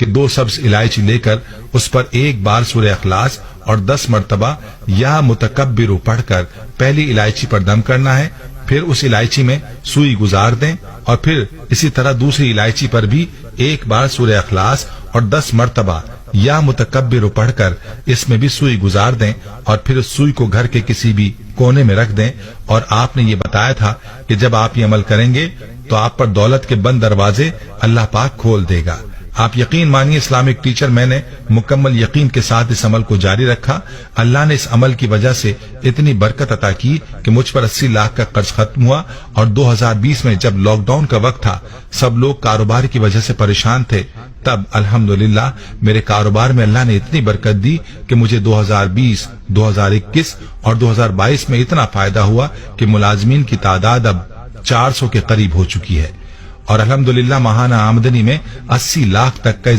کہ 2 سبز الائچی لے کر اس پر ایک بار سورہ اخلاص اور 10 مرتبہ یا متکبر پڑھ کر پہلی الائچی پر دم کرنا ہے، پھر اس الائچی میں سوئی گزار دیں، اور پھر اسی طرح دوسری الائچی پر بھی ایک بار سورہ اخلاص اور 10 مرتبہ یا متکبر پڑھ کر اس میں بھی سوئی گزار دیں، اور پھر اس سوئی کو گھر کے کسی بھی کونے میں رکھ دیں۔ اور آپ نے یہ بتایا تھا کہ جب آپ یہ عمل کریں گے تو آپ پر دولت کے بند دروازے اللہ پاک کھول دے گا۔ آپ یقین مانیے اسلامک ٹیچر، میں نے مکمل یقین کے ساتھ اس عمل کو جاری رکھا۔ اللہ نے اس عمل کی وجہ سے اتنی برکت عطا کی کہ مجھ پر 80 لاکھ کا قرض ختم ہوا، اور 2020 میں جب لاک ڈاؤن کا وقت تھا، سب لوگ کاروبار کی وجہ سے پریشان تھے، تب الحمدللہ میرے کاروبار میں اللہ نے اتنی برکت دی کہ مجھے 2020، 2021 اور 2022 میں اتنا فائدہ ہوا کہ ملازمین کی تعداد اب 400 کے قریب ہو چکی ہے، اور الحمدللہ ماہانہ آمدنی میں 80 لاکھ تک کا